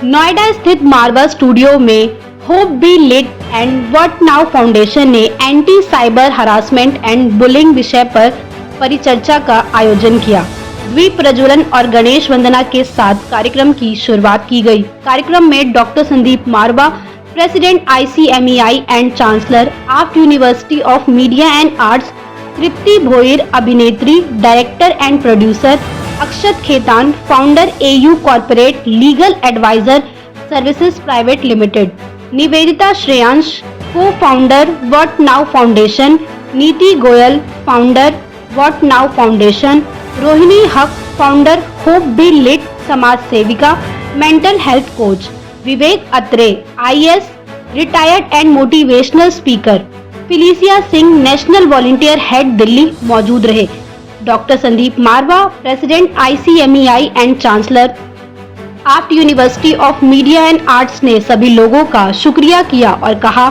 नोएडा स्थित मारवा स्टूडियो में Hope Be Lit and What Now Foundation ने anti cyber harassment and bullying विषय पर परिचर्चा का आयोजन किया। द्वीप प्रज्वलन और गणेश वंदना के साथ कार्यक्रम की शुरुआत की गई। कार्यक्रम में doctor Sandeep Marwah, president ICMEI and chancellor AAFT university of media and arts, Tripti Bhoir, अभिनेत्री, director and producer, Akshat Khetan, founder AU corporate legal advisor services private limited, Nivedita Shreyansh, co founder What Now Foundation, Niti Goyal, founder What Now Foundation, Rohini Haq, founder Hope Be Lit, समाज सेविका, mental health coach, Vivek Atre, IAS, retired and motivational speaker, Felicia Singh, national volunteer head Delhi मौजूद रहे। Doctor Sandeep Marwah, president ICMEI and chancellor AAFT university of media and arts ने सभी लोगों का शुक्रिया किया और कहा,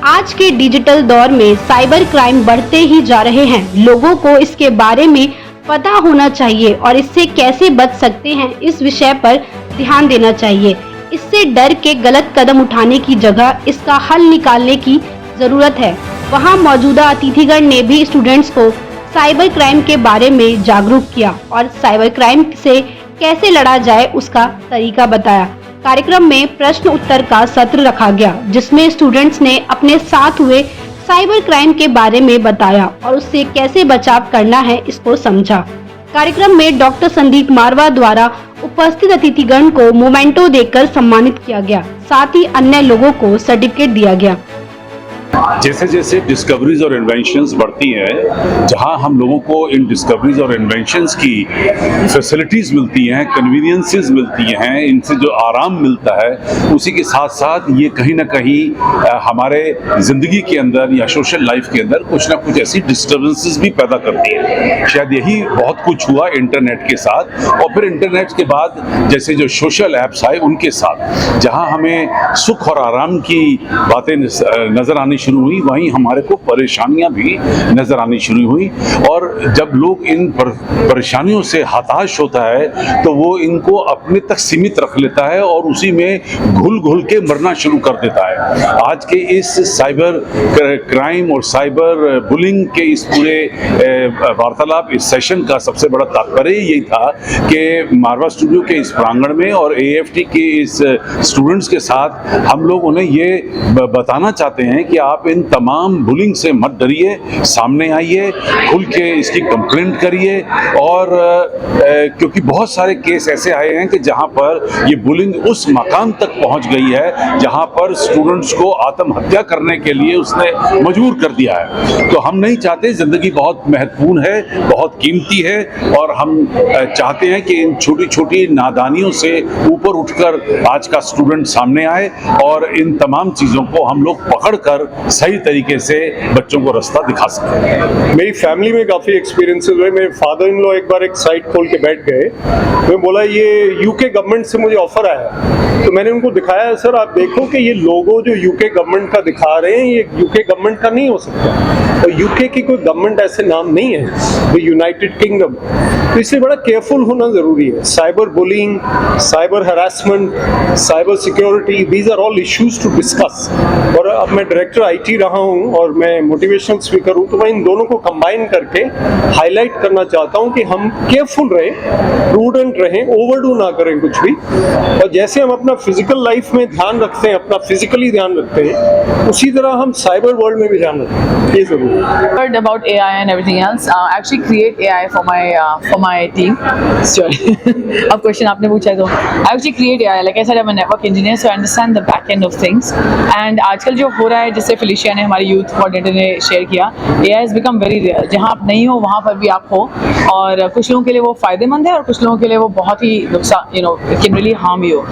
आज के डिजिटल दौर में साइबर क्राइम बढ़ते ही जा रहे हैं। लोगों को इसके बारे में पता होना चाहिए और इससे कैसे बच सकते हैं, इस विषय पर ध्यान देना चाहिए। इससे डर के गलत कदम उठाने की जगह इसका हल निकालने की जरूरत है। वहां मौजूदा अतिथिगण ने भी स्टूडेंट्स को साइबर क्राइम के बारे में जागरूक किया और साइबर क्राइम से कैसे लड़ा जाए उसका तरीका बताया। कार्यक्रम में प्रश्न उत्तर का सत्र रखा गया, जिसमें स्टूडेंट्स ने अपने साथ हुए साइबर क्राइम के बारे में बताया और उससे कैसे बचाव करना है इसको समझा। कार्यक्रम में डॉक्टर संदीप मारवा द्वारा उपस्थित अतिथिगण को मोमेंटो देकर सम्मानित किया गया। साथ ही अन्य लोगों को सर्टिफिकेट दिया गया। जैसे जैसे डिस्कवरीज और इन्वेंशंस बढ़ती हैं, जहां हम लोगों को इन डिस्कवरीज और इन्वेंशंस की फैसिलिटीज मिलती हैं, कन्वीनियंसेस मिलती हैं, इनसे जो आराम मिलता है, उसी के साथ साथ ये कहीं ना कहीं हमारे ज़िंदगी के अंदर या सोशल लाइफ के अंदर कुछ ना कुछ ऐसी डिस्टर्बेंसेस भी पैदा करती है। शायद यही बहुत कुछ हुआ इंटरनेट के साथ, और फिर इंटरनेट के बाद जैसे जो सोशल ऐप्स आए उनके साथ, जहां हमें सुख और आराम की बातें नजर आनी शुरू हुई, वहीं हमारे को परेशानियां भी नजर आनी शुरू हुई। और जब लोग इन परेशानियों से हताश होता है तो वो इनको अपने तक सीमित रख लेता है और उसी में घुल घुल के मरना शुरू कर देता है। आज के इस साइबर क्राइम और साइबर बुलिंग के इस पूरे वार्तालाप, इस सेशन का सबसे बड़ा तात्पर्य यही था कि मारवा स्टूडियो के इस प्रांगण में और AFT के इस स्टूडेंट्स के साथ हम लोग उन्हें ये बताना चाहते हैं कि आप इन तमाम बुलिंग से मत डरिए, सामने आइए, खुल के इसकी कंप्लेंट करिए। और क्योंकि बहुत सारे केस ऐसे आए हैं कि जहां पर ये बुलिंग उस मकाम तक पहुंच गई है जहां पर स्टूडेंट्स को आत्महत्या करने के लिए उसने मजबूर कर दिया है। तो हम नहीं चाहते, जिंदगी बहुत महत्वपूर्ण है, बहुत कीमती है, और हम चाहते हैं कि इन छोटी छोटी नादानियों से ऊपर उठकर आज का स्टूडेंट सामने आए और इन तमाम चीज़ों को हम लोग पकड़कर सही तरीके से बच्चों को रास्ता दिखा सकें। मेरी फैमिली में काफ़ी एक्सपीरियंसेस हुए। मेरे फादर इन लॉ एक बार एक साइट खोल के बैठ गए। मैं बोला ये UK गवर्नमेंट से मुझे ऑफर आया, तो मैंने उनको दिखाया, सर आप देखो कि ये लोगो जो UK गवर्नमेंट का दिखा रहे हैं ये UK गवर्नमेंट का नहीं हो सकता, और UK की कोई गवर्नमेंट ऐसे नाम नहीं है, द यूनाइटेड किंगडम। तो इसलिए बड़ा केयरफुल होना जरूरी है। Cyber bullying, cyber harassment, cyber security, these are all issues to discuss. और अब मैं डायरेक्टर IT रहा हूं और मैं मोटिवेशनल स्पीकर हूं, तो मैं इन दोनों को कंबाइन करके हाईलाइट करना चाहता हूं कि हम केयरफुल रहें, प्रूडेंट रहें, ओवरडू ना करें कुछ भी। और जैसे हम अपना फिजिकल लाइफ में ध्यान रखते हैं, अपना फिजिकली ध्यान रखते हैं, उसी तरह हम साइबर वर्ल्ड में भी ध्यान रखते हैं। ये जरूर heard about AI and everything else. I actually create AI for my team. Sorry. अब क्वेश्चन आपने पूछा तो I actually create AI. Like I said, I'm a network engineer, so I understand the back end of things. And आजकल जो हो रहा है, जैसे फिलिशिया ने हमारी यूथ कोऑर्डिनेटर ने शेयर किया, AI has become very real. जहाँ आप नहीं हो वहाँ पर भी आप हो, और कुछ लोगों के लिए वो फायदेमंद है और कुछ लोगों के लिए वो बहुत ही नुकसान, it can really harm you.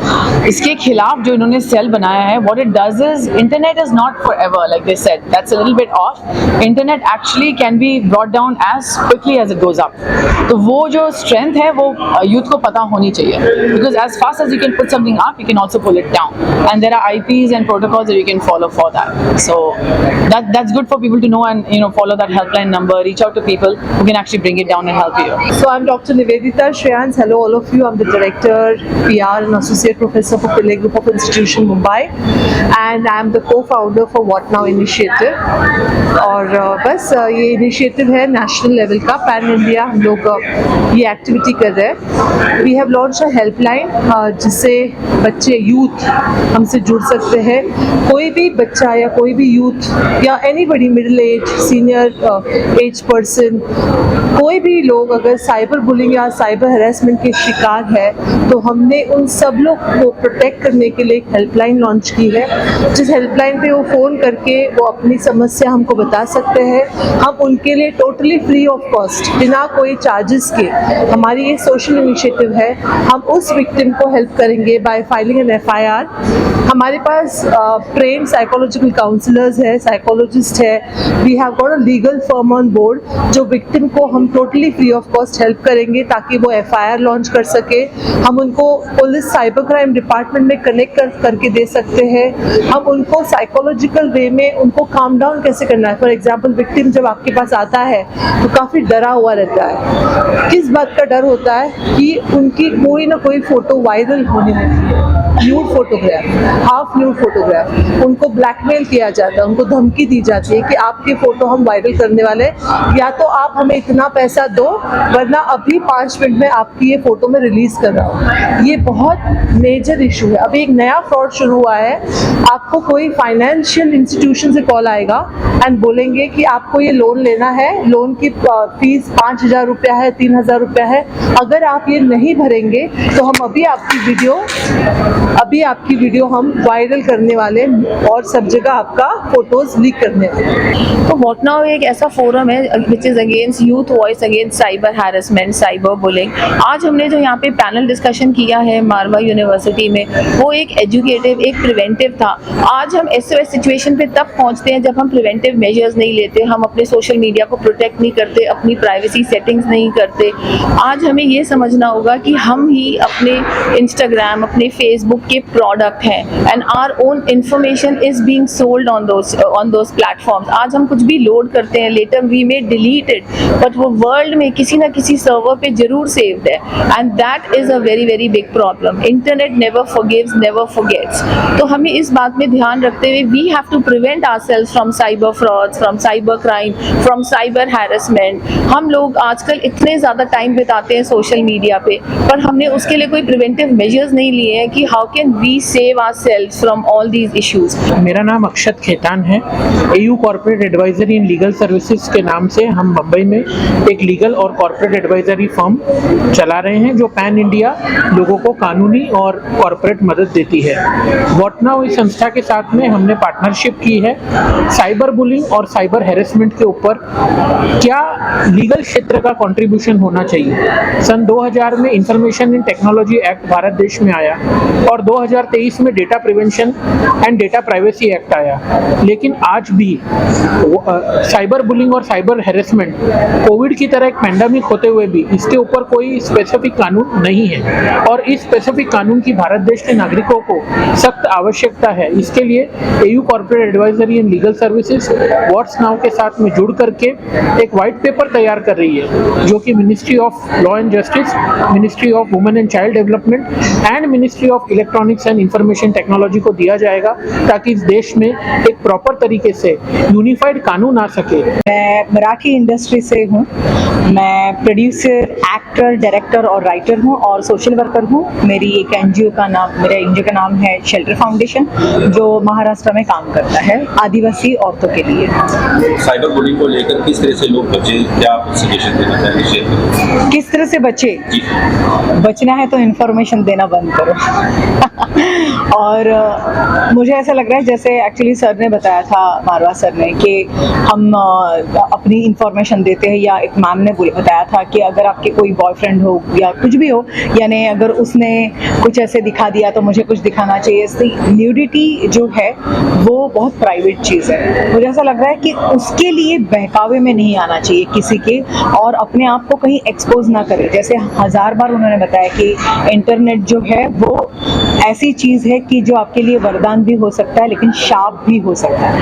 इसके खिलाफ जो इन्होंने सेल बनाया है, what it does is internet is not forever, like they said. That's a little bit off. Internet actually can be brought down as quickly as it goes up. तो वो जो strength है वो यूथ को पता होनी चाहिए, because as fast as you can put something up, you can also pull it down, and there are IPs and protocols that you can follow for that. So that's good for people to know and follow that helpline number, reach out to people who can actually bring it down and help you. So I'm Dr. Nivedita Shreyans. Hello all of you. I'm the Director, PR and Associate Professor for Pillai Group of Institution, Mumbai, and I'm the co-founder for What Now Initiative. और बस ये initiative है national level का, pan India हम लोग ये activity कर रहे हैं. We have launch a helpline जिससे बच्चे यूथ हमसे जुड़ सकते हैं. कोई भी बच्चा या कोई भी यूथ या anybody middle age senior age person, कोई भी लोग अगर साइबर बुलिंग या साइबर हैरेसमेंट के शिकार है तो हमने उन सब लोग को प्रोटेक्ट करने के लिए एक हेल्पलाइन लॉन्च की है. जिस हेल्पलाइन पे वो फ़ोन करके वो अपनी समस्या हमको बता सकते हैं. हम उनके लिए टोटली फ्री ऑफ कॉस्ट, बिना कोई चार्जेस के, हमारी ये सोशल इनिशिएटिव है. हम उस विक्टिम को हेल्प करेंगे बाय फाइलिंग एन FIR. हमारे पास ट्रेन साइकोलॉजिकल काउंसलर्स है, साइकोलॉजिस्ट है. We have got a legal firm on board जो विक्टिम को हम totally free of cost help करेंगे ताकि वो FIR लॉन्च कर सके. हम उनको पुलिस साइबर क्राइम डिपार्टमेंट में कनेक्ट करके दे सकते हैं. हम उनको साइकोलॉजिकल वे में उनको काम डाउन कैसे करना है. फॉर एग्जांपल विक्टिम जब आपके पास आता है तो काफ़ी डरा हुआ रहता है. किस बात का डर होता है कि उनकी कोई ना कोई फ़ोटो वायरल होने लगती है, nude photograph, half nude photograph. उनको ब्लैकमेल किया जाता है, उनको धमकी दी जाती है कि आपकी फ़ोटो हम वायरल करने वाले, या तो आप हमें इतना पैसा दो वरना अभी 5 मिनट में आपकी ये फ़ोटो में रिलीज़ कर रहा हूँ. ये बहुत मेजर इशू है. अभी एक नया फ्रॉड शुरू हुआ है. आपको कोई फाइनेंशियल इंस्टीट्यूशन से कॉल आएगा एंड बोलेंगे कि आपको ये लोन लेना है, लोन की फीस 5,000 रुपया है, 3,000 रुपया है. अगर आप ये नहीं भरेंगे तो हम अभी आपकी वीडियो हम वायरल करने वाले और सब जगह आपका फोटोज लीक करने वाले. तो व्हाट नाउ एक ऐसा फोरम है which is against youth voice against cyber harassment, cyber bullying. आज हमने जो यहाँ पे पैनल डिस्कशन किया है मारवा यूनिवर्सिटी में, वो एक एजुकेटिव, एक प्रिवेंटिव था. आज हम SOS सिचुएशन पे तब पहुँचते हैं जब हम प्रिवेंटिव मेजर्स नहीं लेते, हम अपने सोशल मीडिया को प्रोटेक्ट नहीं करते, अपनी प्राइवेसी सेटिंग्स नहीं करते. आज हमें ये समझना होगा कि हम ही अपने इंस्टाग्राम, अपने फेसबुक के प्रोडक्ट हैं and our own information is being sold on those platforms. आज हम कुछ भी लोड करते हैं, later we may delete it, but वो वर्ल्ड में किसी ना किसी सर्वर पे जरूर सेव्ड है and that is a very very big problem. Internet never forgives, never forgets. तो हमें इस बात में ध्यान रखते हुए we have to prevent ourselves from cyber frauds, from cyber crime, from cyber harassment. हम लोग आजकल इतने ज़्यादा टाइम बिताते हैं सोशल मीडिया पे, पर हमने उसके लिए कोई प्रिवेंटिव मेजर्स नहीं लिए हैं कि how can we save ourselves from all these issues. मेरा नाम अक्षत खेतान है. AU corporate advisory in legal services के नाम से हम मुंबई में एक लीगल और कॉर्पोरेट एडवाइजरी फर्म चला रहे हैं जो पैन इंडिया लोगों को कानूनी और कॉर्पोरेट मदद देती है. व्हाट नाउ इस संस्था के साथ में हमने पार्टनरशिप की है साइबर बुलिंग और साइबर हैरेसमेंट के ऊपर क्या लीगल क्षेत्र का कंट्रीब्यूशन होना चाहिए. सन 2000 में information and technology act Bharat देश में आया और 2023 में data prevention and data privacy act आया. लेकिन आज भी साइबर बुलिंग और साइबर हैरेसमेंट कोविड की तरह एक पैंडेमिक होते हुए भी इसके ऊपर कोई स्पेसिफिक कानून नहीं है और इस स्पेसिफिक कानून की भारत देश के नागरिकों को सख्त आवश्यकता है. इसके लिए AU corporate advisory in legal services what's now के साथ में जुड़ करके एक व्हाइट पेपर तैयार कर रही है जो कि ministry of law and justice, ministry of women and child development and ministry of electronics and information technology को दिया जाएगा ताकि इस देश में एक प्रॉपर तरीके से यूनिफाइड कानून आ सके. मैं मराठी इंडस्ट्री से हूँ. मैं प्रोड्यूसर, एक्टर, डायरेक्टर और राइटर हूँ और सोशल वर्कर हूँ. मेरी एक NGO का नाम है शेल्टर फाउंडेशन जो महाराष्ट्र में काम करता है आदिवासी औरतों के लिए. साइबर बुलिंग को लेकर किस तरह से लोग बचे, क्या आप सजेशन देना चाहेंगे? किस तरह से बचे? बचना है तो इन्फॉर्मेशन देना बंद करो. और मुझे ऐसा लग रहा है जैसे एक्चुअली सर ने बताया था, मारवा सर ने, कि हम अपनी इंफॉर्मेशन देते हैं, या एक मैम ने बताया था कि अगर आपके कोई बॉयफ्रेंड हो या कुछ भी हो, यानी अगर उसने कुछ ऐसे दिखा दिया तो मुझे कुछ दिखाना चाहिए. न्यूडिटी जो है वो बहुत प्राइवेट चीज़ है. मुझे ऐसा लग रहा है कि उसके लिए बहकावे में नहीं आना चाहिए किसी के, और अपने आप को कहीं एक्सपोज ना करें. जैसे 1000 बार उन्होंने बताया कि इंटरनेट जो है वो ऐसी चीज़ है कि जो आपके लिए वरदान भी हो सकता है लेकिन शाप भी हो सकता है.